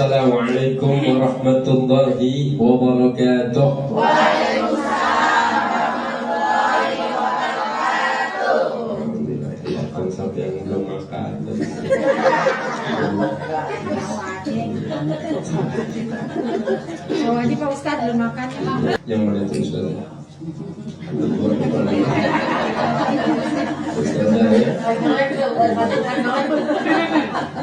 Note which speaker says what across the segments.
Speaker 1: Assalamualaikum warahmatullahi wabarakatuh.
Speaker 2: Waalaikumsalam warahmatullahi wabarakatuh.
Speaker 1: Alhamdulillah, kelihatan sampai yang belum makan.
Speaker 3: Oh, ini Pak Ustadz belum makan ya Pak?
Speaker 1: Yang mana itu Ustazah? Ustazah ya?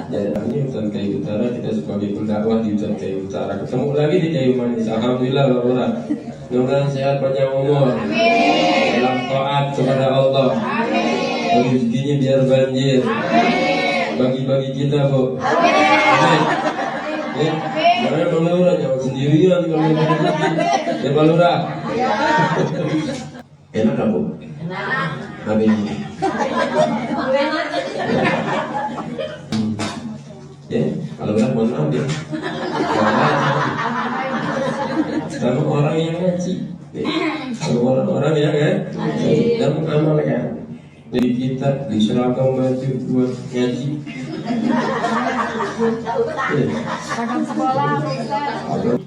Speaker 1: Ya, ini Hutan Kayu Utara, kita sebagai pendakwah di Hutan Kayu Utara. Ketemu lagi di Kayu Manis. Alhamdulillah Bapak. Mudah-mudahan sehat panjang umur. Dalam taat kepada Allah. Rezekinya biar banjir. Bagi-bagi kita, Bu. Amin. Ya, karena Bang Lura jangan sendirian kalau rezeki. Ya Bang Lura. Enak nggak, Bu?
Speaker 2: Enak.
Speaker 1: Habis ini. Ya, kalau nggak mohon maaf ya. Sama orang yang ngaji. Sama orang-orang yang ngaji dan mengamalkan. Jadi kita di seragam baju buat ngaji.
Speaker 3: Seragam sekolah Pak Ustadz.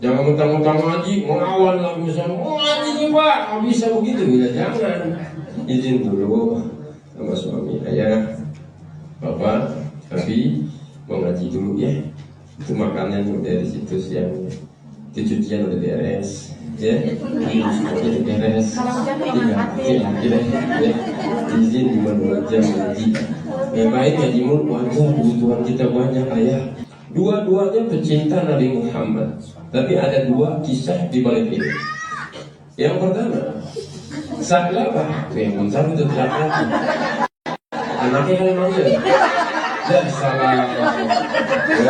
Speaker 1: Jangan mentang-mentang ngaji, mengawal lah misalnya, mau ngaji nih Pak, nggak bisa begitu, ya jangan. Izin dulu sama suami, ayah, bapak, tapi mau ngaji dulu ya. Itu makanan dari situ siang, itu cucian udah beres, ya. Semuanya udah beres. Ya. Izin cuma 2 jam ngaji. Yang baik ngaji mulu wajar, kebutuhan kita banyak ayah. Dua-duanya pecinta Nabi Muhammad. Tapi ada 2 kisah di balik ini. Yang pertama, Saklabah yang mencari itu tidak anaknya kan manggil. Dan salah.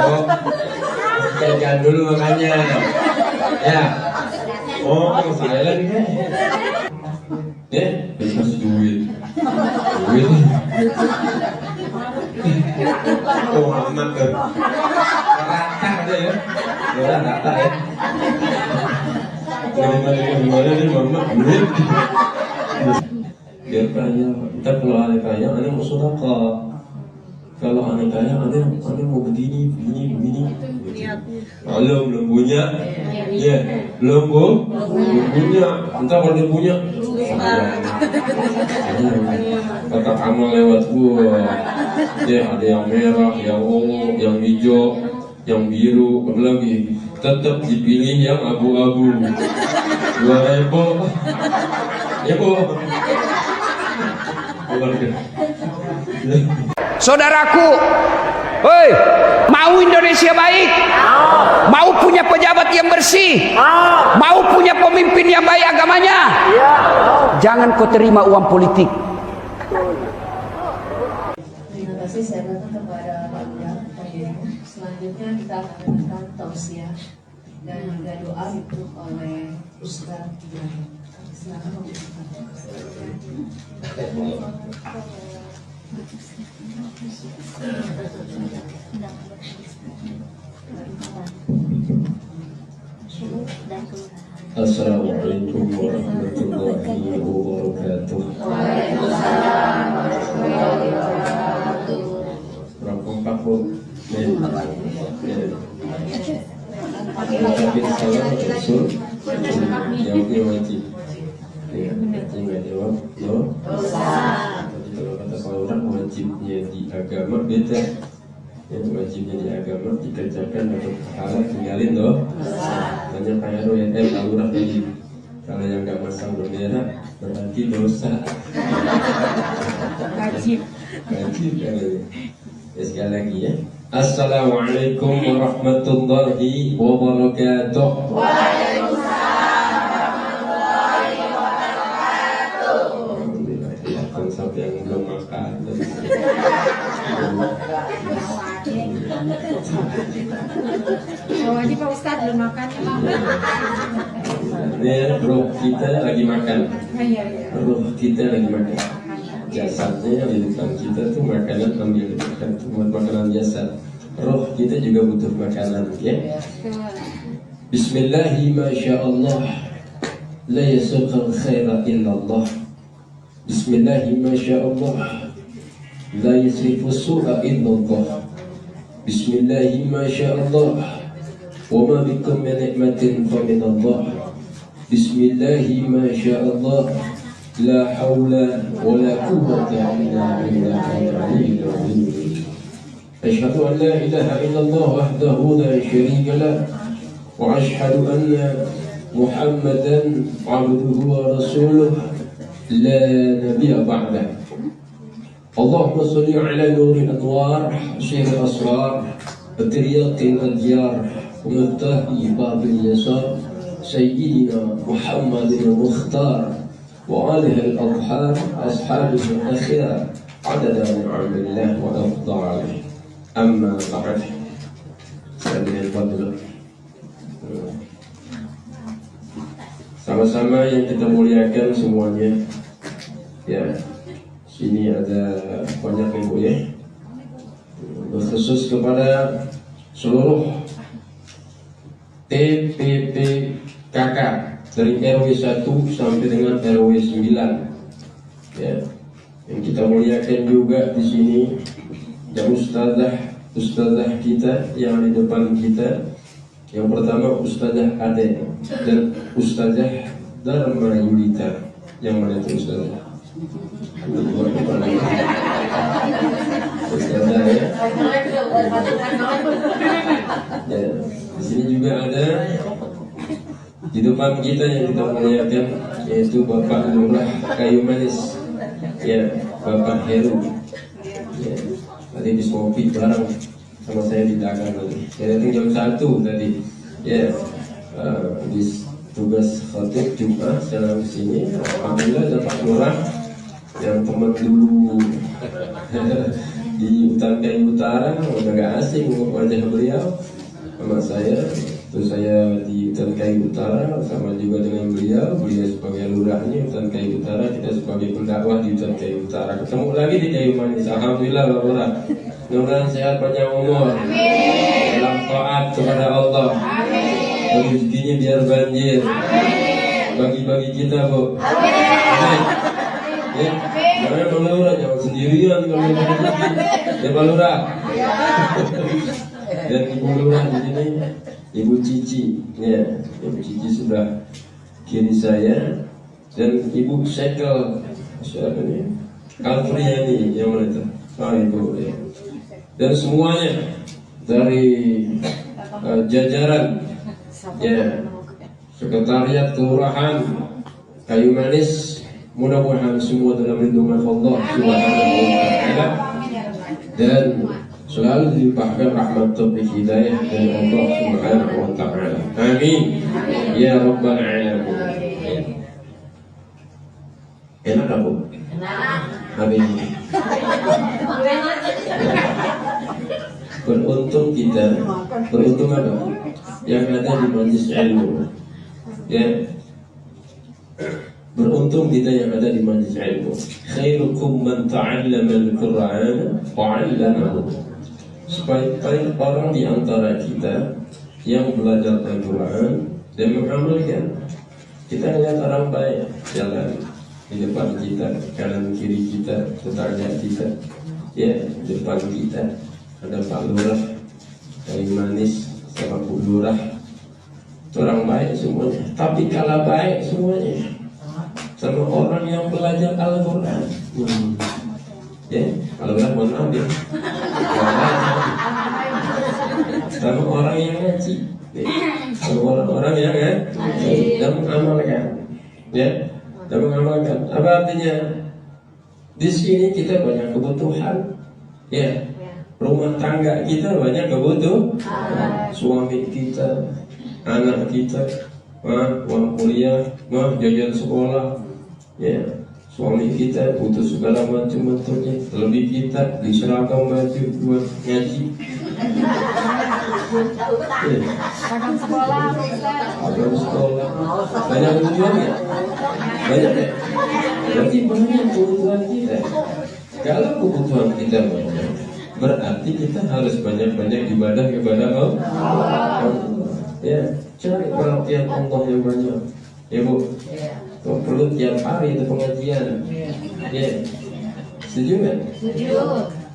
Speaker 1: Oh, kayak dulu makanya. Ya. Oh, saya lagi kan. Ya, dikasih duit. Oh, amat kan. Rata aja ya. Rata ya. Gimana nih mama? Duit. Biar kaya. Ntar kalau aneh kaya, aneh mau sedekah. Kalau aneh kaya, aneh mau begini. Kalau belum punya, ya belum punya. Entar kalau dia punya, kata amal lewat gua. Ya ada yang merah, yang ungu, yang hijau, yang biru, apa lagi? Tetap dipilih yang abu-abu. 2.000. Ya Bu.
Speaker 4: Saudaraku, hei, mau Indonesia baik, mau punya pejabat yang bersih, mau punya pemimpin yang baik agamanya, jangan kau terima uang politik.
Speaker 5: Terima kasih saya datang kepada Pak Lurah, Pak Yeni. Selanjutnya kita akan mendengarkan tausiah dan juga doa ditutup oleh Ustadz Ibrahim. Silakan Pak
Speaker 1: Assalamualaikum warahmatullahi wabarakatuh.
Speaker 2: Waalaikumsalam warahmatullahi wabarakatuh.
Speaker 1: Berapa kamu? Tapi salah usul jawabnya wajib. Ya, nggak jawab, dosa. Tapi kalau kata orang wajibnya di agama beda. Yang wajibnya di agama dikerjakan atau pahala tinggalin banyak kayak Lurah tadi. Kalau yang nggak masang bendera berarti dosa.
Speaker 3: Wajib.
Speaker 1: Ya, sekali lagi ya. Assalamualaikum warahmatullahi wabarakatuh.
Speaker 2: Waalaikumsalam warahmatullahi wabarakatuh.
Speaker 1: Alhamdulillah, kelihatan sampai yang belum makan.
Speaker 3: Oh, ini Pak Ustadz belum makan ya Pak?
Speaker 1: Ini roh kita lagi makan.
Speaker 3: Iya.
Speaker 1: Roh kita lagi makan. Jasadnya di depan kita tuh makanan ambil makan buat makanan jasad. Roh kita juga butuh makanan, ya. Bismillahi masyaallah la yasuqal khaira illallah. Bismillahi masyaallah la yasrifu su'a illallah. Bismillahi ma sya'allah wa ma bikum min ni'matin fa min Allah. Bismillahi ma sya'allah la haula wa la quwwata illa billahil aliyyil azim. Asyhadu an la ilaha illallah wahdahu la syarika lah wa asyhadu anna Muhammadan abduhu wa rasuluh la nabiyya ba'dah. Allahumma salli ala nuril anwar syiril asrar batriyaqil adhyar umtahi babil yasar sayyidina Muhammadin mukhtar wa alihi al-adhar ashabihi al-akhir adada ni'amillah wa afdalih. Amma ba'd. Sayyidina Fadl, sama-sama yang kita muliakan semuanya. Ya, sini ada banyak ibu ya. Berkhusus kepada seluruh TPPKK dari RW 1 sampai dengan RW 9. Ya, yang kita muliakan juga di sini ya ustazah kita yang di depan kita. Yang pertama Ustazah Ade dan Ustazah Dharma Yulita. Yang mana itu Ustazah? Ustazah ya. Ya, di sini juga ada di depan kita yang kita muliakan, yaitu Bapak Lurah Kayu Manis. Ya, Bapak Heru. Ya, tadi habis ngopi bareng sama saya di dagang tadi. Saya datang jam 1 tadi. Ya, habis tugas khatib Jumat saya ke sini. Alhamdulillah ada Pak Lurah yang teman dulu di Hutan Kayu Utara, udah gak asing wajah beliau sama saya. Terus saya di Hutan Kayu Utara sama juga dengan beliau sebagai lurahnya Hutan Kayu Utara, kita sebagai pendakwah di Hutan Kayu Utara. Ketemu lagi di Kayu Manis. Alhamdulillah Pak Lurah, mudah-mudahan sehat panjang umur, dalam taat kepada Allah. Rezekinya biar banjir. Bagi-bagi kita, Bu. Amin. Ya, jangan Pak Lurah, jangan sendirian kalau ada rezeki. Ya Pak Lurah. Dan Ibu Lurah di sini, Ibu Cici. Ya, Ibu Cici sudah kiri saya. Dan Ibu Sekel, siapa ini? Alfriani, yang mana itu? Ah, Ibu. Ya. Dan semuanya dari jajaran, ya, sekretariat kelurahan Kayu Manis, mudah-mudahan semua dalam lindungan Allah Subhanahu wa Ta'ala dan selalu dilimpahkan rahmat taufik hidayah dari Allah Subhanahu wa Ta'ala. Amin ya rabbal alamin. Enak apa? Amin. Beruntung kita, beruntung apa? Yang ada di majlis ilmu. Ya, beruntung kita yang ada di majlis ilmu. Khairukum man ta'allama al-Qur'an wa 'allamahu. Sebaik-baik orang di antara kita yang belajar Al-Quran dan mengamalkan. Kita lihat orang baik jalan di depan kita, kanan kiri kita, tetangga kita, ya, di depan kita ada Pak Lurah Kayu Manis sama Bu Lurah, orang baik semuanya. Tapi kalah baik semuanya sama orang yang belajar Al-Quran. Ya, Al-Quran mohon maaf ya. Sama orang yang ngaji, sama orang-orang yang ngaji dan mengamalkan, ya, dan mengamalkan. Apa artinya? Di sini kita banyak kebutuhan, ya. Rumah tangga kita banyak kebutuhan, suami kita, anak kita, uang kuliah, jajan sekolah, ya. Suami kita butuh segala macam bentuknya, lebih kita di seragam baju buat ngaji.
Speaker 3: Seragam sekolah,
Speaker 1: Seragam sekolah, banyak tujuan ya, banyak ya. Berarti banyak kebutuhan kita. Kalau kebutuhan kita banyak, berarti kita harus banyak-banyak ibadah kepada Allah. Ya, cari perhatian Allah yang banyak, ya Bu. Kau perlu tiap hari itu pengajian. Ya, setuju nggak?
Speaker 3: Setuju.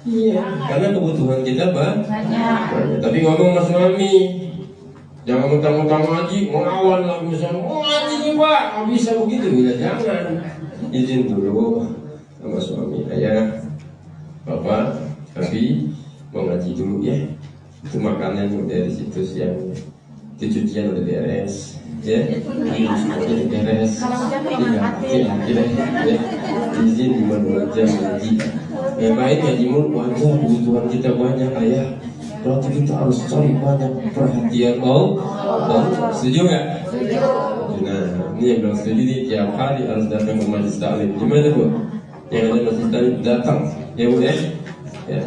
Speaker 1: Iya, karena kebutuhan kita banyak. Tapi ngomong sama suami, jangan mentang-mentang ngaji, melawan lagi misalnya, mau ngaji nih pak, nggak bisa begitu, ya jangan. Izin dulu sama suami, ayah, bapak, tapi mau ngaji dulu ya. Itu makanan dari situ siang, itu cucian udah beres, ya, udah beres. Iya, izin 5 jam ngaji. Ya baik ngaji mulu wajar, kebutuhan kita banyak ayah. Berarti kita harus cari banyak perhatian Allah. Setuju nggak? Nah, ini yang belum setuju nih, tiap hari harus datang ke majelis taklim. Gimana bu? Yang ada majelis taklim datang, ya bu ya? Ya.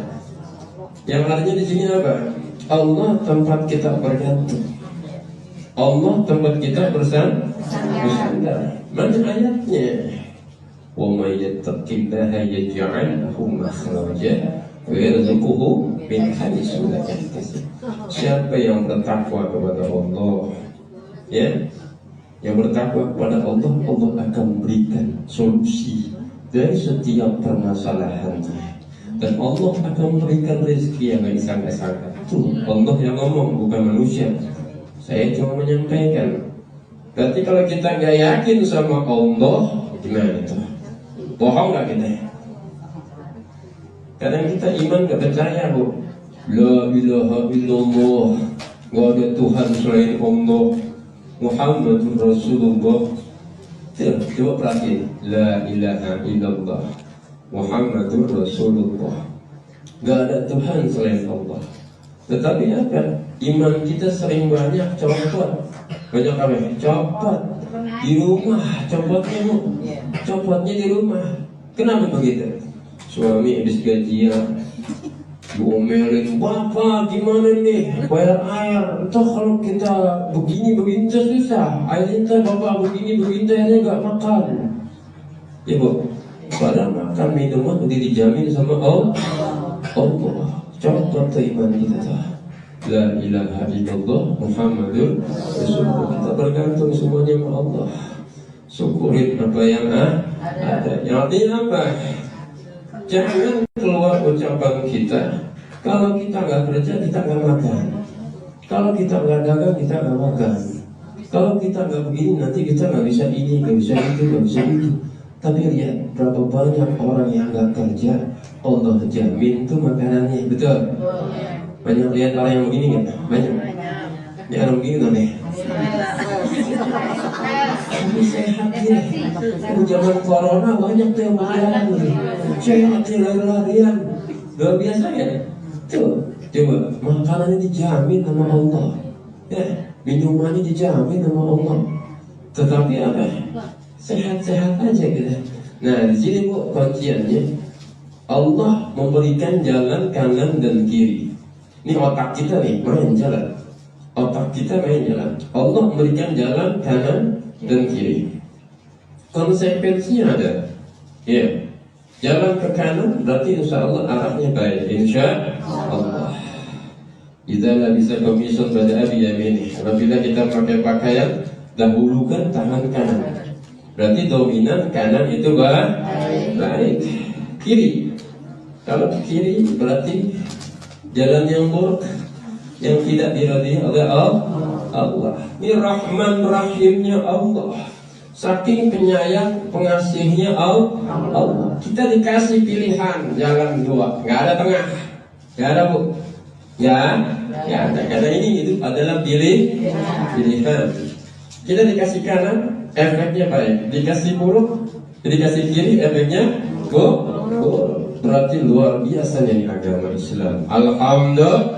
Speaker 1: Yang artinya di sini apa? Allah tempat kita bergantung. Allah tempat kita bersandar. Mana ayatnya? Wa may yattaqillaha yaj'al lahu makhraja wa yarzuquhu min haitsu la yahtasib. Siapa yang bertakwa kepada Allah, ya, yang bertakwa kepada Allah, Allah akan memberikan solusi dari setiap permasalahannya. Dan Allah akan memberikan rezeki yang tidak disangka-sangka. Itu Allah yang ngomong, bukan manusia. Saya cuma menyampaikan. Berarti kalau kita nggak yakin sama Allah, gimana itu? Bohong nggak kita? Kadang kita iman nggak percaya bu. La ilaha illallah, nggak ada Tuhan selain Allah. Muhammadur Rasulullah. Coba perhatiin. La ilaha illallah, Muhammadur Rasulullah. Nggak ada Tuhan selain Allah. Tetapi apa? Iman kita sering banyak copot. Banyak apa? Copot di rumah, copotnya di rumah. Kenapa begitu? Suami habis gajian diomelin, bapak gimana nih bayar air? Entah kalau kita begini susah. Airnya bapak begini airnya nggak makan. Ya bu, padahal makan minuman udah dijamin sama Allah. Copot iman kita tuh. La ilaha illallah Muhammadur Rasulullah. Kita bergantung semuanya sama Allah. Syukurin apa yang ada. Yang artinya apa? Jangan keluar ucapan kita. Kalau kita nggak kerja, kita nggak makan. Kalau kita nggak dagang, kita nggak makan. Kalau kita nggak begini, nanti kita nggak bisa ini, nggak bisa itu, nggak bisa itu. Tapi lihat berapa banyak orang yang nggak kerja, Allah jamin tuh makanannya, betul? Banyak lihat orang yang begini nggak? Banyak. Ini orang begini nggak nih? Ini sehat ya. Zaman corona banyak tuh yang berjalan nih. Sehat ya, lari-larian. Luar biasa ya. Tuh, coba makanannya dijamin sama Allah. Ya, minumannya dijamin sama Allah. Tetapi apa? Sehat-sehat aja gitu. Nah, di sini bu kunciannya Allah memberikan jalan kanan dan kiri. Ini otak kita nih main jalan. Otak kita main jalan. Allah memberikan jalan kanan dan kiri. Konsekuensinya ada. Ya. Jalan ke kanan berarti insya Allah arahnya baik. Insya Allah. Idza bisa komisyon pada abi yamini. Apabila kita pakai pakaian, dahulukan tangan kanan. Berarti dominan kanan itu baik. Kiri. Kalau kiri berarti jalan yang buruk, yang tidak diridhoi oleh Allah. Ini Rahman Rahimnya Allah. Saking penyayang pengasihnya Allah. Kita dikasih pilihan jalan dua, nggak ada tengah, nggak ada bu, ya, ada. Karena ini itu adalah pilihan. Kita dikasih kanan, efeknya baik. Dikasih buruk, dikasih kiri, efeknya buruk. Berarti luar biasa nih agama Islam. Alhamdulillah.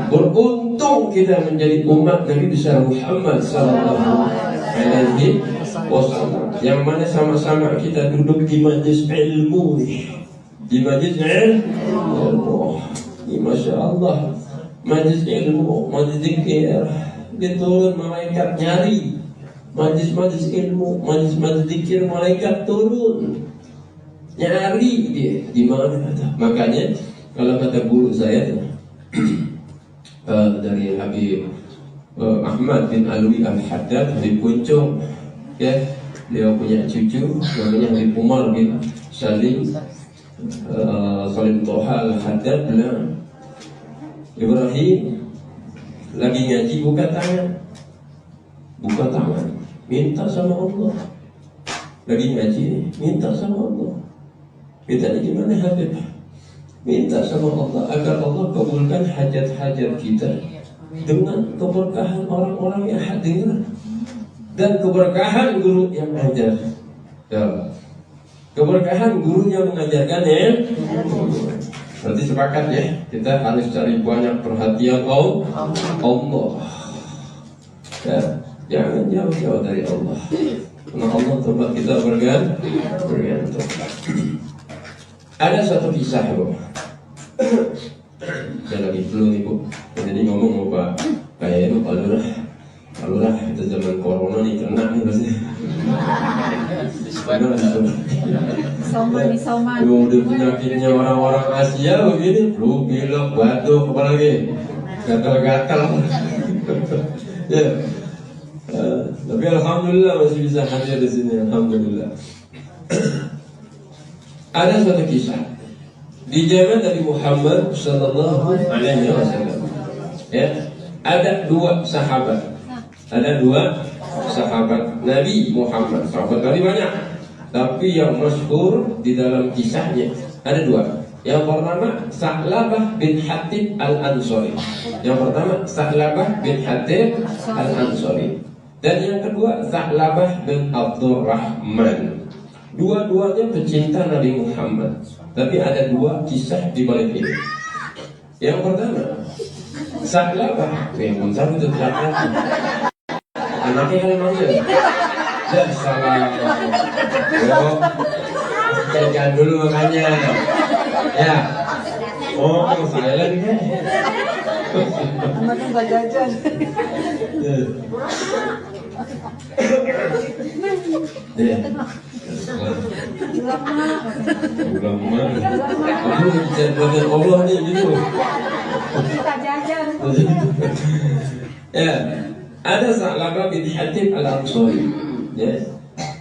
Speaker 1: Beruntung kita menjadi umat Nabi besar Muhammad sallallahu alaihi wasallam. Yang mana sama-sama kita duduk di majlis ilmu nih. Di majlis ilmu. Ini Masya Allah. Majlis ilmu, majlis zikir. Diturun malaikat nyari. Majlis ilmu, majlis zikir, malaikat turun. Nyari dia di mana kata. Makanya kalau kata guru saya dari Habib Ahmad bin Alwi Al-Haddad di Puncung, ya, beliau punya cucu namanya Habib Umar bin Salim Salim Toha Al-Haddad bilang, Ibrahim lagi ngaji buka tangan, minta sama Allah. Lagi ngaji minta sama Allah. Mintanya gimana Habib? Minta sama Allah agar Allah kabulkan hajat-hajat kita dengan keberkahan orang-orang yang hadir dan keberkahan guru yang mengajar. Ya. Keberkahan guru yang mengajarkan ya. Berarti sepakat ya, kita harus cari banyak perhatian Allah. Ya, jangan jauh-jauh dari Allah. Karena Allah tempat kita bergantung. Ada satu kisah, Bu. Saya lagi flu nih, Bu. Jadi ngomong Pak, kayak itu Alurah kita zaman corona nih kena nih pasti.
Speaker 3: Sauman.
Speaker 1: Udah penyakitnya orang-orang Asia begini, flu, pilek, batuk, apalagi gatal-gatal. Ya. Tapi alhamdulillah masih bisa hadir di sini, alhamdulillah. Ada suatu kisah di zaman Nabi Muhammad sallallahu alaihi wasallam. Ya, ada dua sahabat Nabi Muhammad. Sahabat Nabi banyak, tapi yang masyhur di dalam kisahnya ada dua. Yang pertama Sa'labah bin Hatib Al-Ansari. Dan yang kedua Sa'labah bin Abdurrahman. Dua-duanya pecinta Nabi Muhammad. Tapi ada dua kisah di balik ini. Yang pertama Sa'labah bin Abdurrahman. Anaknya kali manggil. Ya salah. Jangan dulu makanya. Ya. Oh, silent ya.
Speaker 3: Anaknya nggak jajan.
Speaker 1: Ya. Ulama. Aku bicara Allah nih gitu.
Speaker 3: Kita jajan.
Speaker 1: Ya. Ada Sa'labah bin Hatib Al-Ansari. Ya.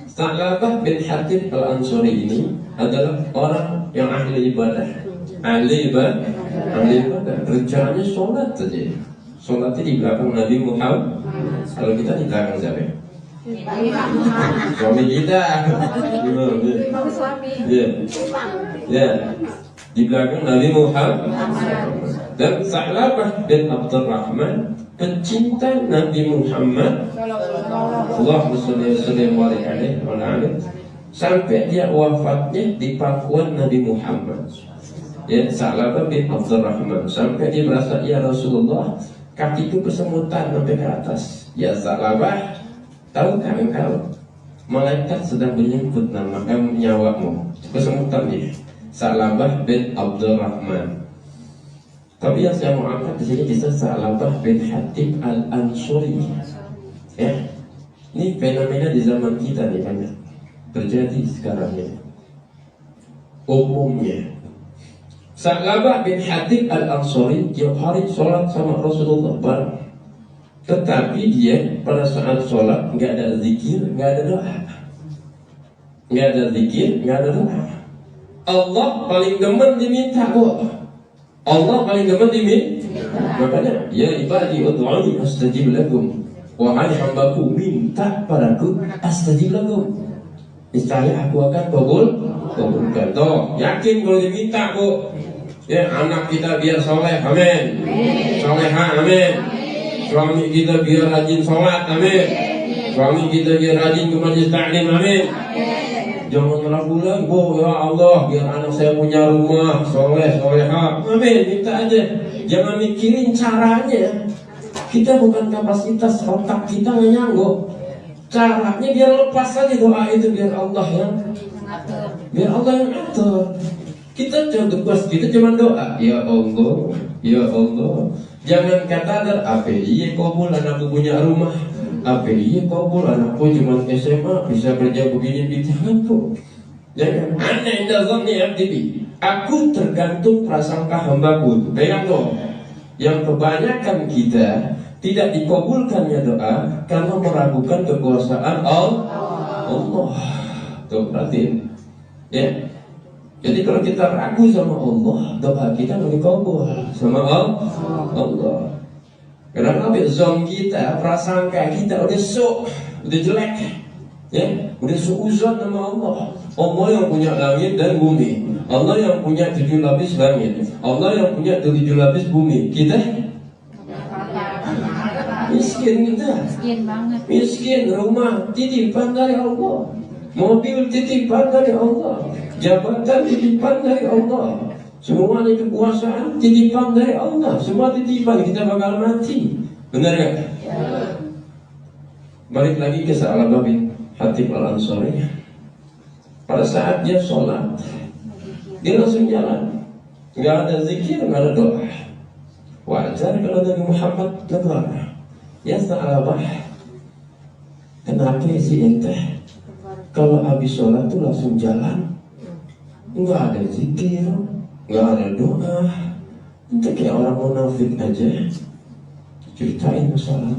Speaker 1: Sa'labah bin Hatib Al-Ansari ini adalah orang yang ahli ibadah. Ahli ibadah. Rencananya sholat saja. Sholatnya di belakang Nabi Muhammad. Kalau kita di belakang siapa? Suami kita.
Speaker 3: Suami.
Speaker 1: Ya. Di belakang Nabi Muhammad. Dan Sa'labah bin Abdurrahman, pencinta Nabi Muhammad, Allahumma sholli alaihi wa sallam, sampai dia wafatnya di pangkuan Nabi Muhammad. Ya, Sa'labah bin Abdurrahman sampai dia merasa, ya Rasulullah, kakiku kesemutan sampai ke atas. Ya Sa'labah, tahukah engkau malaikat sedang menyebut nyawamu? Kesemutan dia. Sa'labah bin Abdurrahman. Tapi yang saya mau angkat di sini kisah Sa'labah bin Hatib Al-Ansari. Ya, ini fenomena di zaman kita nih banyak terjadi sekarang ini. Umumnya Sa'labah bin Hatib Al-Ansari tiap hari sholat sama Rasulullah bareng. Tetapi dia pada saat sholat nggak ada zikir, nggak ada doa. Allah paling demen diminta kok. Makanya ya ibadi ud'uni astajib lakum. Wahai hambaku, minta padaku astajib lakum. Niscaya aku akan kabulkan. Toh, yakin kalau diminta kok. Ya, anak kita biar soleh, amin. Soleha, amin. Suami kita biar rajin sholat, amin. Suami kita biar rajin ke majlis ta'lim, amin. Jangan ragu lagi, ya Allah, biar anak saya punya rumah, soleha, amin. Minta aja. Jangan mikirin caranya. Kita bukan kapasitas otak kita nggak nyanggup. Caranya biar lepas aja doa itu, biar Allah yang atur. Kita cuma doa, ya Allah. Jangan kata API kabul anakku punya rumah, API kabul anakku cuma SMA bisa kerja begini jangan. Jangan. Aneh dazanni abdi. Aku tergantung prasangka hambaku. Bayang tuh. Yang kebanyakan kita tidak dikabulkannya doa karena meragukan kekuasaan Allah. Tuh perhatiin. Ya. Jadi kalau kita ragu sama Allah, doa kita nggak dikabul sama Allah. Karena zon kita, prasangka kita udah udah jelek, ya, udah suuzon sama Allah. Allah yang punya langit dan bumi, Allah yang punya 7 lapis langit, Allah yang punya 7 lapis bumi. Kita miskin, kita
Speaker 3: Miskin banget.
Speaker 1: miskin. Rumah titipan dari Allah, mobil titipan dari Allah, jabatan titipan dari Allah, semuanya kekuasaan titipan dari Allah. Semua titipan, kita bakal mati. Benar gak? Balik lagi ke Sa'labah bin Hatib Al-Ansari. Pada saat dia sholat, dia langsung jalan, nggak ada zikir, nggak ada doa. Wajar kalau Nabi Muhammad negur, ya Sa'labah, kenapa sih ente kalau habis sholat tuh langsung jalan, nggak ada zikir, nggak ada doa, ente kayak orang munafik aja. Ceritain masalah.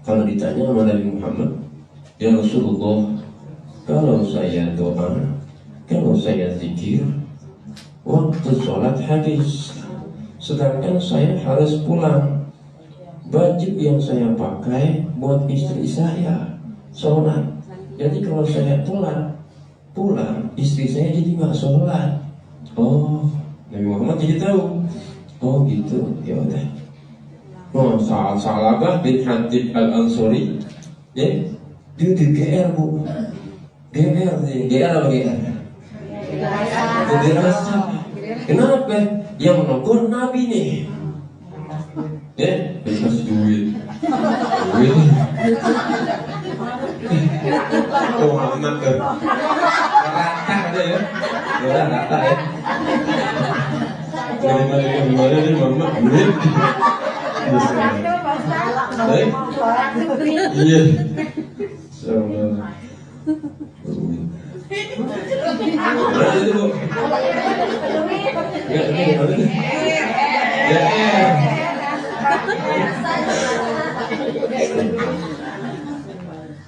Speaker 1: Kalau ditanya sama Nabi Muhammad, ya Rasulullah, kalau saya doa, kalau saya zikir, waktu sholat habis, sedangkan saya harus pulang. Baju yang saya pakai buat istri saya sholat. Jadi kalau saya pulang, istri saya jadi nggak sholat. Oh, Nabi Muhammad jadi tahu. Oh gitu, ya udah. Oh, Sa'labah bin Hatib Al-Ansari, ya, dia di GR bu, GR apa GR? Dirasa. Kenapa? Yang menegur Nabi nih, ya, dikasih duit. Oh, anak kan, rata aja ya, rata ya. Gimana nih mama, duit. Iya.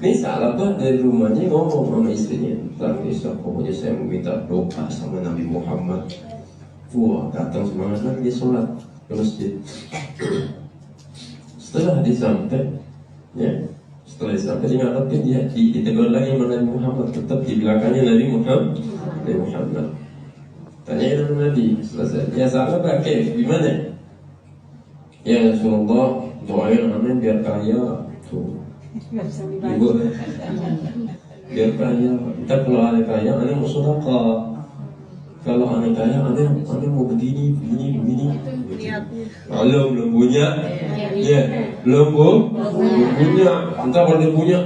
Speaker 1: Ini Sa'labah dari rumahnya ngomong sama istrinya, besok pokoknya saya meminta doa sama Nabi Muhammad. Wah, datang semangat lagi dia sholat ke masjid. Setelah disampai, ya, setelah disampai dia ngadepin, dia ditegur lagi sama Nabi Muhammad, tetap di belakangnya Nabi Muhammad. Tanya sama Nabi, selesai. Ya Sa'labah, gimana? Ya Rasulullah, doain amin biar kaya. Tuh, ibu, biar kaya. Kita kalau ada kaya, aneh mau sedekah. Kalau aneh kaya, aneh mau begini. Kalau belum punya, ya, belum punya. Entah kalau dia punya,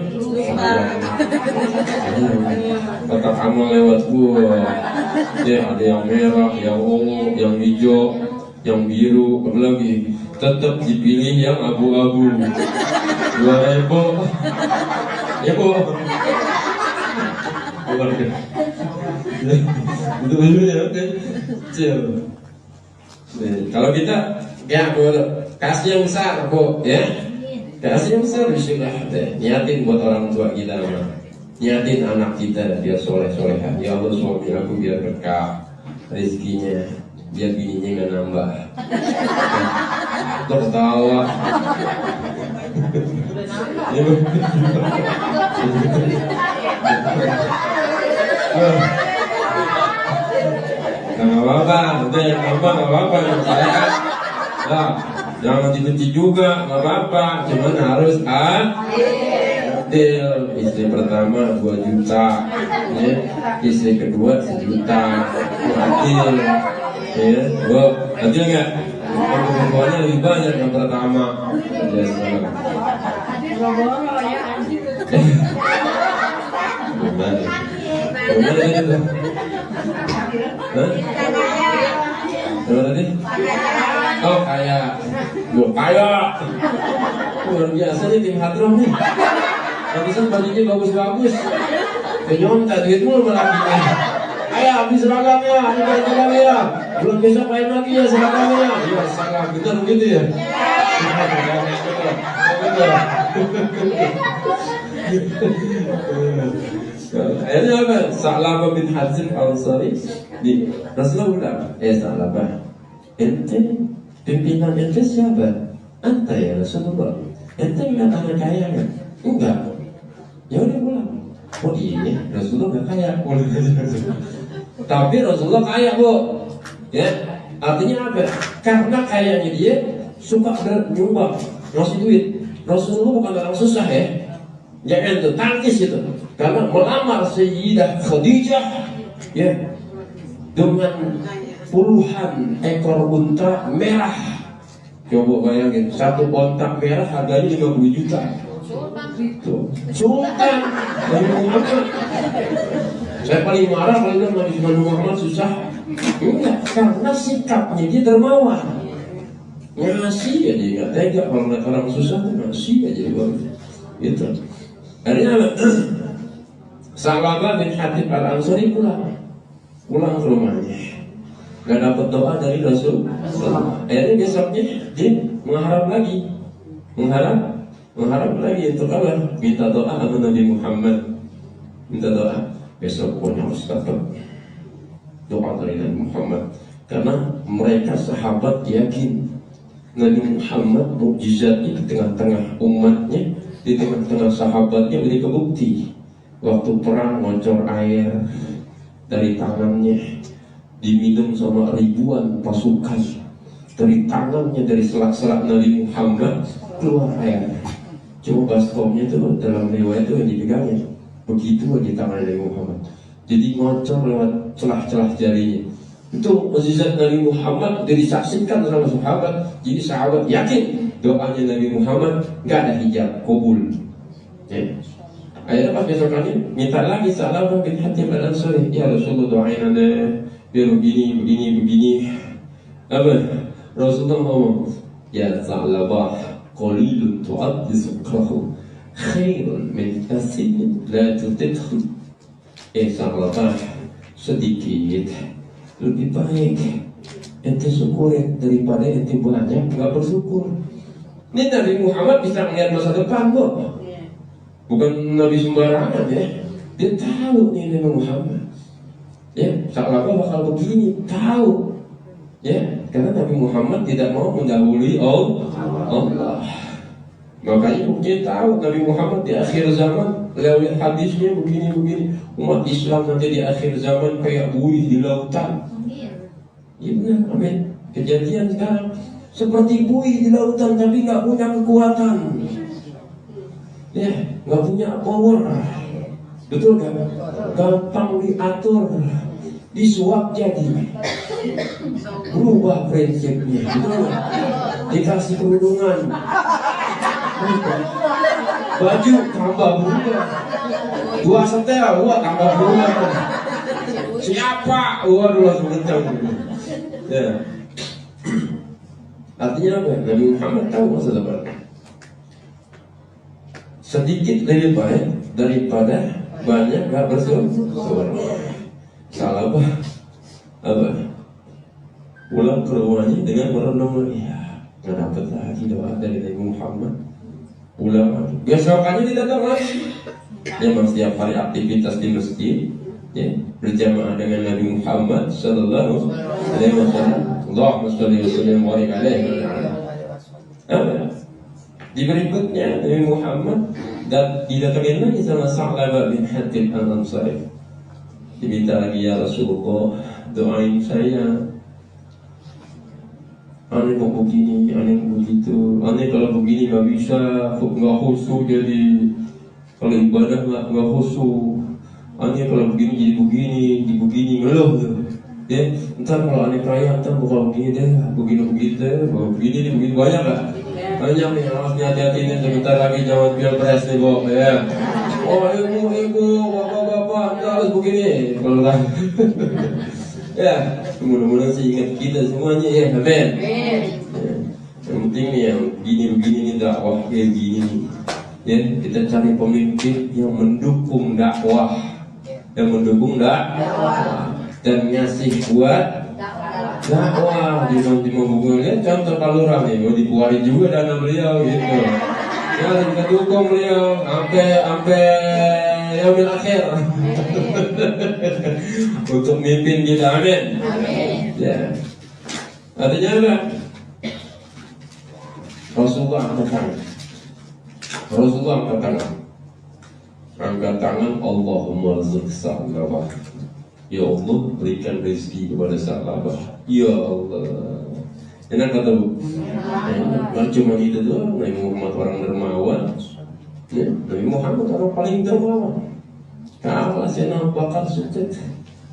Speaker 1: kata kamu lewat gua. Ya, ada yang merah, yang ungu, yang hijau, yang biru, apa lagi? Tetap dipilih yang abu-abu. 2.000, ya bu. Itu ya, oke. Kalau kita, ya kasih yang besar, bu, ya. Kasih yang besar, bismillah. Niatin buat orang tua kita, niatin anak kita biar soleh-solehah. Ya Allah, suami aku biar berkah rezekinya, biar bininya nggak nambah. Tertawa. Nggak apa-apa, udah yang nambah nggak apa-apa, yang saya. Nah, jangan dibenci juga, nggak apa-apa. Cuman harus adil. Istri pertama 2 juta, ya. Istri kedua 1 juta. Adil, ya. Wow, adil nggak? Perempuannya lebih banyak yang pertama. Yes, gimana? Gimana itu? Hah? Gimana tadi? Oh, kaya. Kaya. Luar biasa nih tim hadroh nih. Bagusan bajunya bagus-bagus. Penyontek duitmu malah gini. Ayo habis seragamnya, habis seragamnya. Belum besok main lagi ya seragamnya. Iya, salah. Benar begitu ya? Betul. Akhirnya apa? Sa'labah bin Hazim al-Ansari di Rasulullah bilang, Sa'labah, ente pimpinan ente siapa? Anta ya Rasulullah. Ente nggak anak kaya kan? Enggak. Ya udah pulang. Oh iya, Rasulullah nggak kaya. Tapi Rasulullah kaya, Bu. Ya, artinya apa? Karena kayanya dia suka nyumbang, ngasih duit. Rasulullah bukan orang susah ya. Jangan tuh tangkis itu. Karena melamar Sayyidah Khadijah ya dengan puluhan ekor unta merah. Coba bayangin, satu unta merah harganya 50 juta. Sultan Nabi Muhammad. Saya paling marah kalau Nabi Muhammad susah. Enggak, karena sikapnya dia dermawan. Ngasih aja, nggak tega. Kalau orang susah ngasih aja gitu. Akhirnya Sa'labah bin Hatib al-Ansari pulang ke rumahnya. Gak dapat doa dari Rasul. Akhirnya besoknya dia mengharap lagi untuk apa? Minta doa sama Nabi Muhammad. Minta doa. Besok pun harus dapat doa dari Nabi Muhammad. Karena mereka sahabat yakin Nabi Muhammad mukjizatnya di tengah-tengah umatnya, di tengah-tengah sahabatnya beri kebukti. Waktu perang ngocor air dari tangannya, diminum sama ribuan pasukan. Dari tangannya, dari selak-selak Nabi Muhammad keluar air. Cuma baskomnya itu dalam riwayat itu yang dipegangnya. Begitu di tangan Nabi Muhammad. Jadi ngocor lewat celah-celah jarinya. Itu mukjizat Nabi Muhammad disaksikan sama sahabat. Jadi sahabat yakin doanya Nabi Muhammad gak ada hijab, kabul. Ya. Akhirnya pas besokannya minta lagi Sa'labah bin Hatib al-Ansari, ya Rasulullah doain anda biar begini. Apa? Rasulullah ngomong, ya Sa'labah qalilun tu'addi sukrahu khairun min kasin la tutidhu. Sa'labah, sedikit lebih baik ente syukurin daripada ente banyak nggak bersyukur. Ini Nabi Muhammad bisa melihat masa depan, Bu. Bukan Nabi sembarangan ya. Dia tahu nih Nabi Muhammad. Ya, Sa'labah bakal begini, tahu. Ya, karena Nabi Muhammad tidak mau mendahului Allah. Makanya mungkin tahu Nabi Muhammad di akhir zaman lewat hadisnya begini. Umat Islam nanti di akhir zaman kayak buih di lautan. Ya benar, amin. Kejadian sekarang seperti buih di lautan tapi nggak punya kekuatan. Ya, nggak punya power. Betul kan? Gampang diatur, disuap jadi. Berubah prinsipnya. Betul. Dikasih kerudungan. Baju tambah berubah. 2 setel, tambah berubah. Siapa? Waduh langsung kencang. Ya. Artinya apa? Nabi Muhammad tahu masa depan. Sedikit lebih baik daripada banyak gak bersyukur. Sa'labah apa? Pulang ke rumahnya dengan merenung lagi. Ya, gak dapat lagi doa dari Nabi Muhammad. Pulang lagi. Besokannya tidak datang lagi. Memang setiap hari aktivitas di masjid, ya, berjamaah dengan Nabi Muhammad Sallallahu Alaihi Wasallam. Allahumma sholli wa sallim wa barik alaihi. Di berikutnya Nabi Muhammad dan didatangin lagi sama Sa'labah bin Hatib al-Ansari. Diminta lagi, ya Rasulullah, doain saya. Aneh mau begini, aneh begitu. Aneh kalau begini nggak bisa, nggak khusyuk jadi. Kalau ibadah nggak khusyuk. Aneh kalau begini jadi begini ngeluh tuh. Ya, ntar kalau aneh kaya, ntar bakal begini deh, begini banyak lah. Banyak nih, harus hati-hati nih, sebentar lagi zaman pilpres nih, Bo, ya. Oh, ibu, bapak-bapak, ntar harus begini. Kalau kan, ya, mudah-mudahan sih ingat kita semuanya, ya, amin. Yang penting nih, yang begini nih dakwah kayak gini nih. Ya, kita cari pemimpin yang mendukung dakwah, dan ngasih buat dakwah. Di bukunya contoh Kalura nih, mau dikeluarin juga dana beliau gitu. Ya, kita dukung beliau sampai yaumil akhir. Untuk mimpin kita, amin. Ya. Artinya apa? Rasulullah angkat tangan. Angkat tangan, Allahumma rizq Sa'labah. Ya Allah, berikan rezeki kepada Sa'labah. Ya Allah. Enak kata bu? Nah, cuma itu doang. Nabi Muhammad orang dermawan. Ya, Nabi Muhammad orang paling dermawan. Kalah Sayyidina Abu Bakar Siddiq,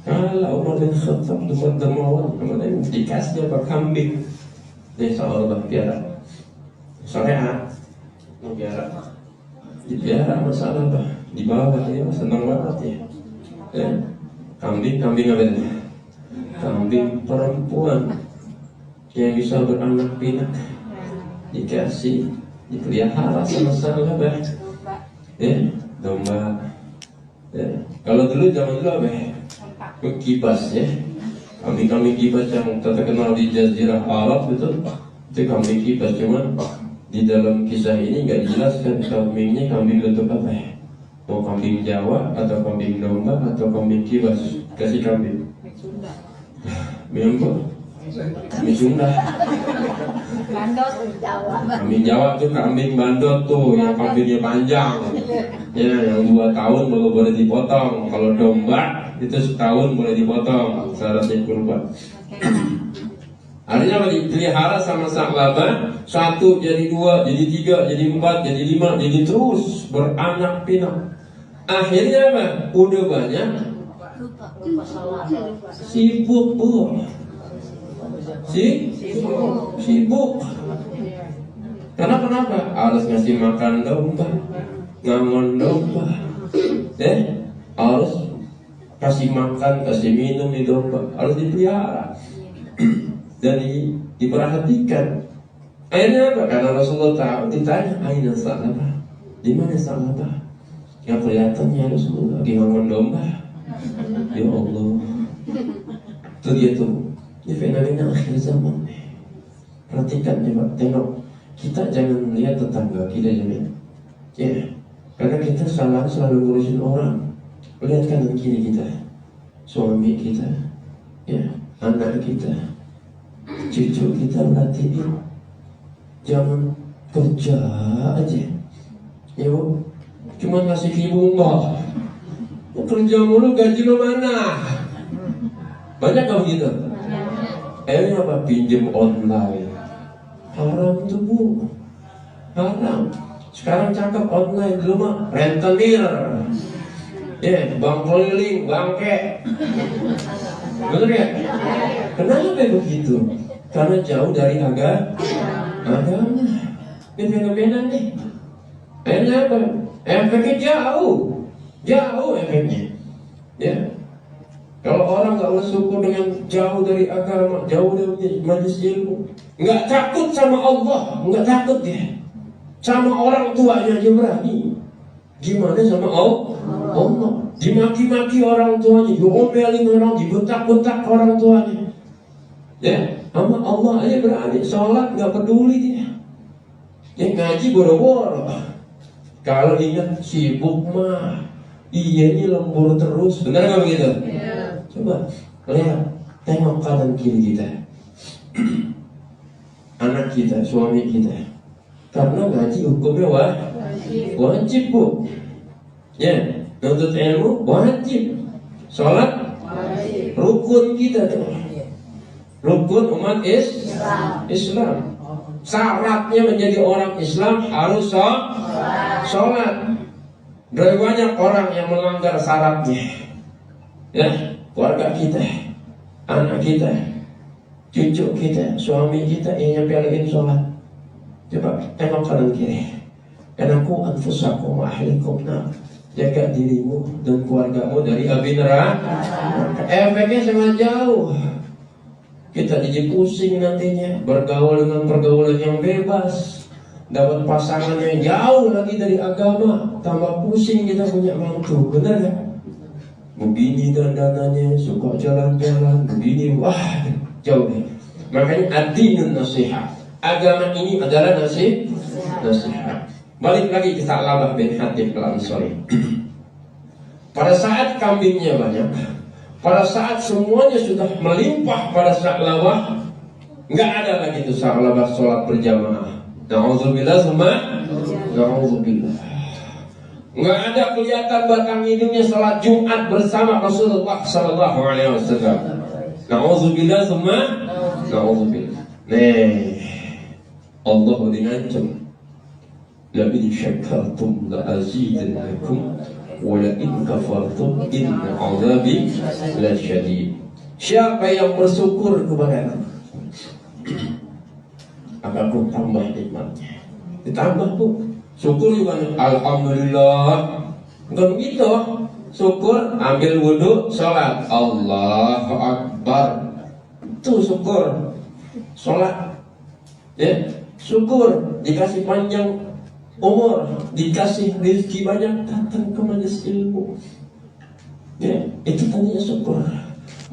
Speaker 1: kalah Umar bin Khattab dengan dermawan. Kemudian dikasih apa kambing. Ini Allah biara. Syariat biara. Dibiara masalah bah. Di bawah ya senang banget ya. Kambing apa ini? Kambing perempuan yang bisa beranak pinak, dikasih, dipelihara sama sahabat. Ya, domba. Ya. Kalau dulu zaman dulu apa? Kipas ya. Kambing kipas yang terkenal di Jazirah Arab itu kambing kipas, cuman di dalam kisah ini nggak dijelaskan kambingnya kambing bentuk apa ya. Mau kambing Jawa atau kambing domba atau kambing kipas, kasih kambing. Memang kambing Sunda. Kambing Jawa tuh kambing bandot tuh, yang kambingnya panjang. Ya, yang 2 tahun baru boleh dipotong. Kalau domba itu setahun boleh dipotong. Syaratnya kurban. Artinya apa? Dipelihara sama Sa'labah, 1 jadi 2, jadi 3, jadi 4, jadi 5, jadi terus beranak pinak. Akhirnya apa? Udah banyak sibuk bu. Sibuk. Karena kenapa? Harus ngasih makan domba, ngangon domba, harus kasih makan, kasih minum di domba, harus dipelihara dan diperhatikan. Akhirnya apa? Karena Rasulullah tahu, ditanya, aina Sa'labah? Di mana Sa'labah? Yang kelihatannya Rasulullah lagi ngangon domba. Ya Allah. Itu dia tuh. Ini fenomena akhir zaman. Perhatikan ya Pak, tengok. Kita jangan lihat tetangga kita jangan. Ya, karena kita selalu ngurusin orang. Lihat kanan kiri kita, suami kita, ya, anak kita, cucu kita, perhatiin. Jangan kerja aja. Yuk, cuma ngasih ibu enggak. Kerja mulu, gaji lo mana? Banyak gak begitu? Akhirnya apa? Pinjam online. Haram tuh bu, haram. Sekarang cakep online, dulu mah rentenir. Ya, bank keliling, bangke. Betul ya? Kenapa begitu? Karena jauh dari agama. Ini fenomena nih. Akhirnya apa? Efeknya jauh efeknya. Ya. Kalau orang nggak bersyukur dengan jauh dari agama, jauh dari majelis ilmu, nggak takut sama Allah, nggak takut dia. Sama orang tuanya aja berani. Gimana sama Allah? Dimaki-maki orang tuanya, diomelin orang, dibentak-bentak orang tuanya. Ya, sama Allah aja berani. Sholat nggak peduli dia. Yang ngaji boro-boro. Kalau ingat sibuk mah, iya ini lembur terus. Benar nggak begitu? Ya. Coba lihat, tengok kanan kiri kita, anak kita, suami kita. Karena ngaji hukumnya wajib bu. Ya, nuntut ilmu wajib. Sholat rukun kita tuh. Rukun umat Islam. Syaratnya menjadi orang Islam harus sholat. Berapa banyak orang yang melanggar syaratnya? Ya, keluarga kita, anak kita, cucu kita, suami kita yang nyepelin sholat. Coba tengok kanan kiri. Karena ku anfusakum wa ahlikum nar. Jaga dirimu dan keluargamu dari api neraka. Efeknya sangat jauh. Kita jadi pusing nantinya, bergaul dengan pergaulan yang bebas, dapat pasangan yang jauh lagi dari agama, tambah pusing kita punya mantu, benar gak? Begini dandanannya, suka jalan-jalan, begini, wah jauh deh. Makanya ad-dinun nasihat, agama ini adalah nasihat. Balik lagi ke Sa'labah bin Hatib al-Ansari. pada saat kambingnya banyak, pada saat semuanya sudah melimpah pada saklawah, nggak ada lagi tuh saklawah sholat berjamaah. Na'udzubillah sama na'udzubillah. Nggak ada kelihatan batang hidungnya sholat Jumat bersama Rasulullah Sallallahu Alaihi Wasallam. Na'udzubillah sama na'udzubillah. Allah mengancam, la in syakartum la azidannakum wa la in kafartum inna 'adzabi lasyadid. Siapa yang bersyukur kepada aku, akan aku tambah nikmatnya. Ditambah Bu, syukur juga alhamdulillah. Bukan begitu. Syukur ambil wudhu, sholat, Allahu Akbar. Itu syukur. Sholat, ya, syukur dikasih panjang umur, dikasih rezeki banyak, datang ke majelis ilmu. Ya, itu tanya syukur.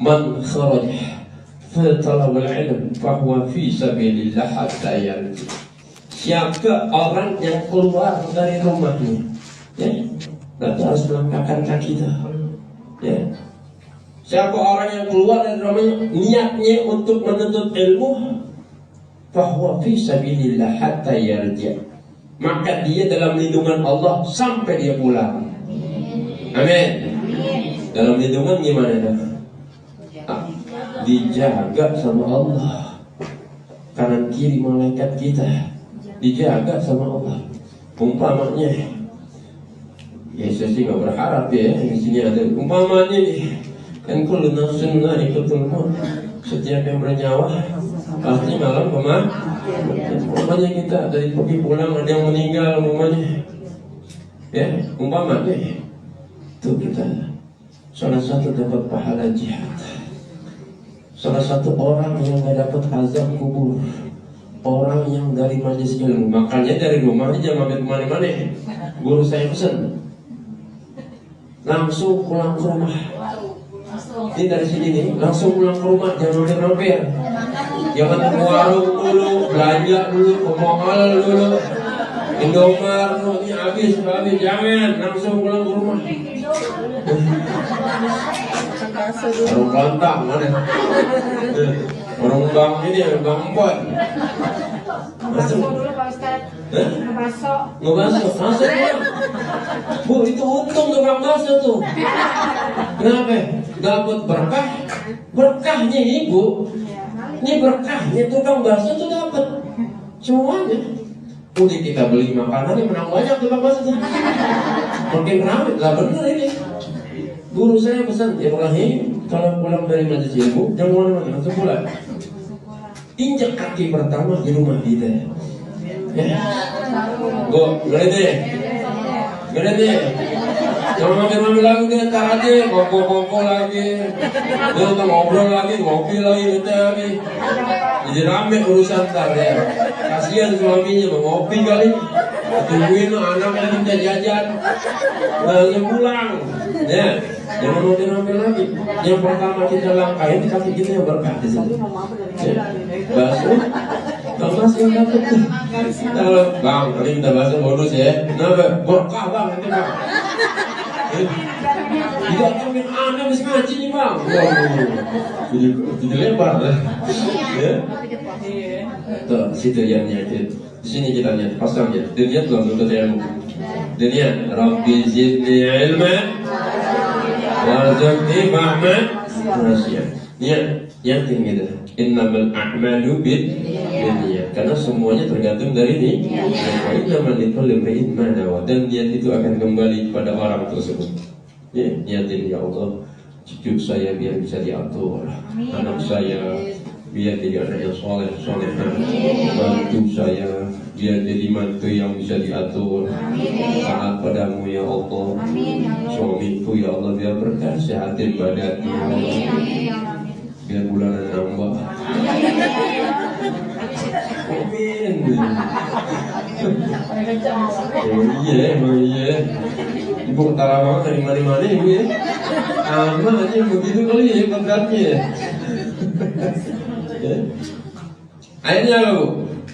Speaker 1: Man kharaja fa talabul ilm fa huwa fi sabilillah hatta yarji. Siapa orang yang keluar dari rumahnya, ya, berarti harus melangkahkan kaki dah. Ya. Siapa orang yang keluar dari rumahnya niatnya untuk menuntut ilmu, bahwa fi sabilillah hatta yarji, maka dia dalam lindungan Allah sampai dia pulang. Amin. Dalam lindungan gimana dah? Dijaga sama Allah, kanan kiri malaikat kita dijaga sama Allah. Umpamanya, ya saya sih nggak berharap ya di sini ada umpamanya nih, kan kullu nafsin dha'iqatul maut, setiap yang bernyawa pasti malam kemana. Umpamanya kita dari pergi pulang ada yang meninggal umpamanya, ya umpamanya itu kita salah satu dapat pahala jihad, salah satu orang yang nggak dapat azab kubur, orang yang dari majelis ilmu. Makanya dari rumahnya jangan mampir kemana-mana. Guru saya pesan langsung pulang ke rumah. Ini dari sini nih, langsung pulang ke rumah, jangan mampir-mampir. Jangan ke warung dulu, belanja dulu, ke mall dulu, Indomaret dulu, ini habis, jangan langsung pulang ke rumah. Warung Kelantan mana? Warung Bang ini, Bang Empot.
Speaker 3: Ngebasuh dulu Pak Ustadz. Ngebasuh.
Speaker 1: Ngebasuh, masuk ya. Bu, itu untung tukang bakso tuh. Kenapa? Dapat berkah. Berkahnya ibu. Ini berkahnya tukang bakso tuh dapat semuanya. Udah kita beli makanan yang menang banyak tukang bakso tuh. Makin ramai, lah bener ini. Guru saya pesan, Ibrahim, kalau pulang dari majelis ilmu, jangan kemana-mana, langsung pulang. Injak kaki pertama di rumah kita. Ya. Go, gede. Jangan mampir-mampir lagi deh, tar aja, koko lagi. Dia udah ngobrol lagi, ngopi lagi, lagi. Jadi rame urusan tar ya. Kasihan suaminya mau ngopi kali. Tungguin anaknya minta jajan. Lalu pulang. Ya, jangan mampir-mampir lagi. Yang pertama kita langkahin di kaki kita yang berkah di situ. Bakso, Bang Mas yang dapat tuh. Kalau Bang, kali kita bakso bonus ya. Kenapa? Berkah Bang, nanti Bang. Didatangin anak bisa ngaji nih Bang. Jadi lebar lah. Ya. Tuh, situ yang niatin. Di sini kita lihat, pasang ya. Dia lihat belum untuk ilmu. Dia lihat, Rabbi zidni ilman warzuqni fahman nasiyan. Niat tinggi dah. Innamal a'malu binniyat. Karena semuanya tergantung dari ini. Innamal likulli imri'in ma nawa. Dan niat itu akan kembali kepada orang tersebut. Ya, niatin ya Allah, cucu saya biar bisa diatur, anak saya biar jadi anak yang soleh-solehah, mantu saya biar jadi mantu yang bisa diatur, taat padamu ya Allah, suamiku ya Allah biar berkah, sehatin badannya, biar bulanan nambah. Amin. Iya. Ibu utara banget dari mana-mana ibu ya. Ama aja begitu kali ya berkatnya. Ya. Akhirnya apa Bu?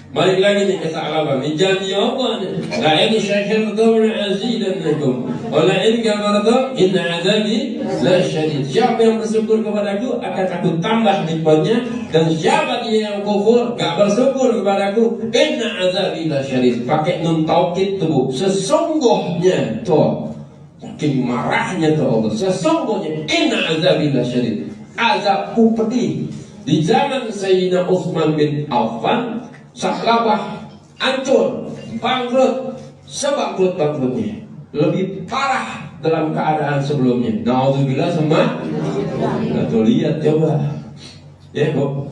Speaker 1: Balik lagi nih ke Sa'labah, ini janji Allah nih. La in syakartum la'azidannakum wa la in kafartum inna 'adzabi lasyadid. Siapa yang bersyukur kepadaku akan aku tambah nikmatnya, dan siapa dia yang kufur gak bersyukur kepadaku, inna 'adzabi lasyadid. Pakai nun taukid tuh, sesungguhnya tuh, saking marahnya tuh Allah, sesungguhnya inna 'adzabi lasyadid. Azabku pedih. Di zaman Sayyidina Utsman bin Affan, Sa'labah hancur, bangkrut, sebangkrut-bangkrutnya, lebih parah dalam keadaan sebelumnya. Na'udzubillah semua. Kita tuh lihat coba, ya kok.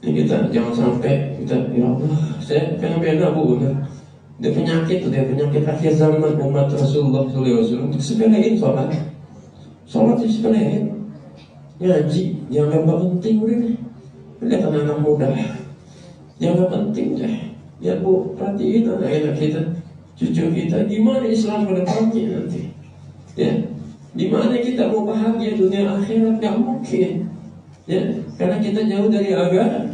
Speaker 1: Ini kita jangan sampai kita, ya Allah, saya fenomena bu, dia penyakit, dia penyakit akhir zaman umat Rasulullah SAW. Sepelein sholat, sholat sepelein, ngaji, yang gak penting udah nih. Lihat anak-anak muda. Yang gak penting deh. Ya bu, perhatiin anak-anak kita, cucu kita, gimana Islam ke depannya nanti. Ya, gimana kita mau bahagia dunia akhirat, gak mungkin. Ya, karena kita jauh dari agama.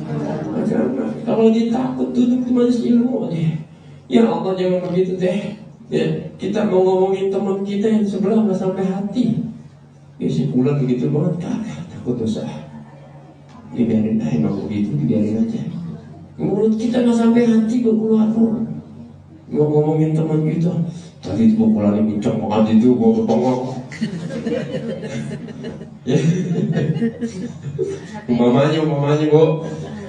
Speaker 1: Kalau ditakut duduk di majelis ilmu nih. Ya Allah jangan begitu deh. Ya, kita mau ngomongin teman kita yang sebelah nggak sampai hati. Ya si Fulan begitu banget, kagak takut dosa. Dibiarin aja, emang begitu, dibiarin aja. Mulut kita nggak sampai hati gue keluar pun. Gue ngomongin teman gitu, tadi gue pulang ini kenceng banget itu, gue berpengok. Ya, umpamanya gue,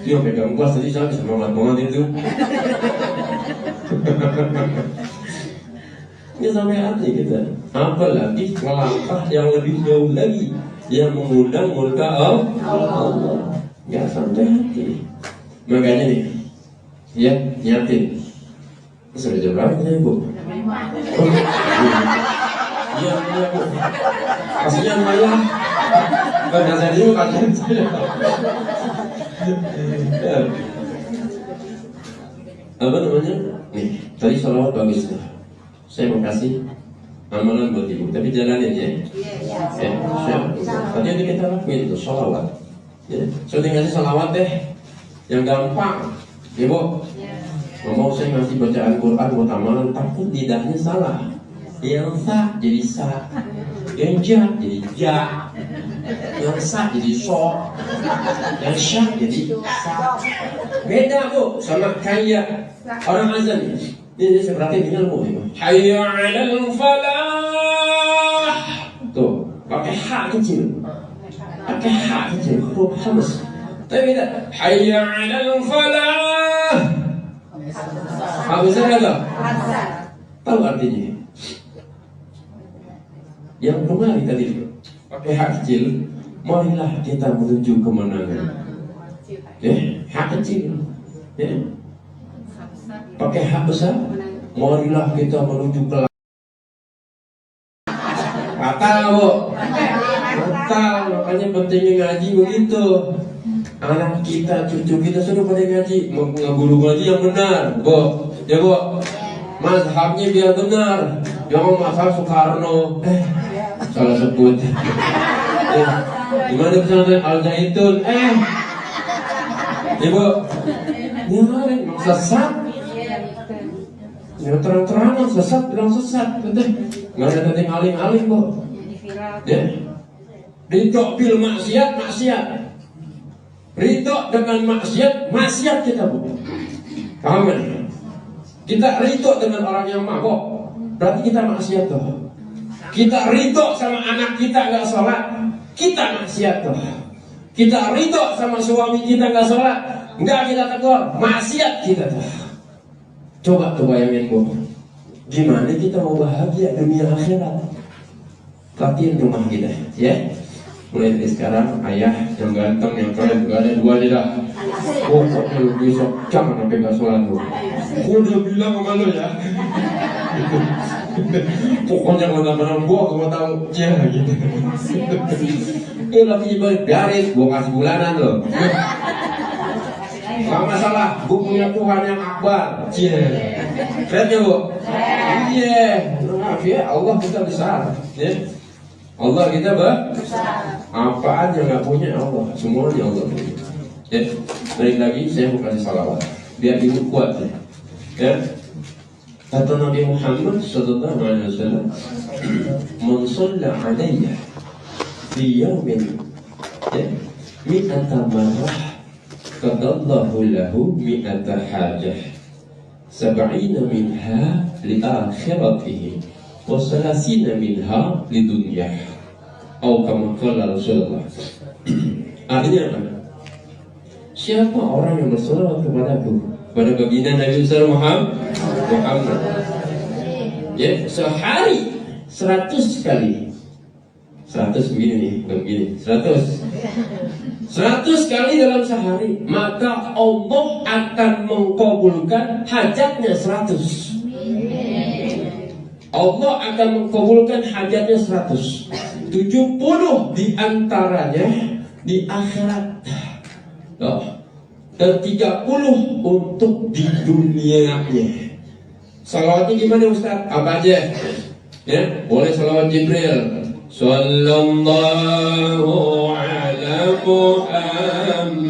Speaker 1: dia pegang kelas tadi saya bisa banget banget itu. Ini sampai hati kita. Apalagi melangkah yang lebih jauh lagi, yang mengundang murka Allah. Nggak sampai hati. Makanya nih, ya nyatin. Sudah jam berapa nih bu? Iya bu. Kasihan saya. Karena saya juga kasihan saya. Apa namanya? Nih, tadi sholawat bagus tuh. Saya mau kasih amalan buat ibu, tapi jalanin ya. Tadi yang kita lakuin itu sholawat. Ya, sudah ngasih sholawat deh. Yang gampang, ibu. Ngomong saya ngasih bacaan Quran buat amalan, takut lidahnya salah. Yang sa jadi sa, yang ja jadi ja, yang sa jadi so, yang sya jadi sa. Beda bu, sama kayak orang azan. Ini seperti dengan bu. Hayya 'alal falah. Tuh, pakai ha kecil, pakai ha kecil, huruf hamas. Tapi beda. Hayya 'alal falah. Apa besar enggak? Tahu artinya? Yang kemarin tadi pakai hak kecil, marilah kita menuju kemenangan. Ya, hak kecil. Ya. Pakai hak besar, marilah kita menuju ke batal bu. Batal, makanya pentingnya ngaji begitu. Anak kita, cucu kita sudah pada ngaji, guru ngaji yang benar, bu. Ya bu, mazhabnya biar benar. Jangan mazhab Soekarno, salah sebut. Gimana pesantren Al-Zaitun, ibu, nyari sesat. Yang terang-terangan sesat, bilang sesat, betul. Nggak ada tadi aling-aling bu. Ya, ridho bil maksiat. Ridho dengan maksiat kita bu. Paham kan? Kita ridho dengan orang yang mabok, berarti kita maksiat tuh. Kita ridho sama anak kita nggak sholat, kita maksiat tuh. Kita ridho sama suami kita nggak sholat, nggak kita tegur, maksiat kita tuh. Coba tuh bayangin bu, gimana kita mau bahagia dunia akhirat? Latihan rumah kita, ya. Mulai dari sekarang, ayah yang ganteng, yang keren, gak ada dua dah. Pokoknya lu besok jangan sampai gak sholat lu. Gue udah bilang sama lu ya. Pokoknya kalau gak pernah gua tahu ya gitu. Lagi biarin, gua kasih bulanan lo. Gak masalah, gua punya Tuhan yang akbar. Keren ya bu? Iya. Maaf ya, Allah kita besar. Allah kita besar. Apa aja nggak punya Allah, semuanya Allah punya. Ya, balik lagi saya mau kasih salawat. biar ibu kuat ya. Kata Nabi Muhammad sallallahu alaihi wasallam, "Man shalla alayya fi yawmin mi'ata marrah qadallahu lahu mi'ata hajah sab'ina minha li akhiratihi wa salasina minha li dunyah." Atau kama qala Rasulullah. Artinya apa? Siapa orang yang bersolawat kepadaku, pada baginda Nabi Muhammad, ya, sehari 100 kali. 100 begini nih, begini. 100 kali dalam sehari, maka Allah akan mengkabulkan hajatnya 100. Allah akan mengkabulkan hajatnya 100. 70 diantaranya di akhirat, dan 30 untuk di dunianya. Salawatnya gimana Ustaz? Apa aja? Ya, boleh salawat Jibril. Sallallahu ala Muhammad.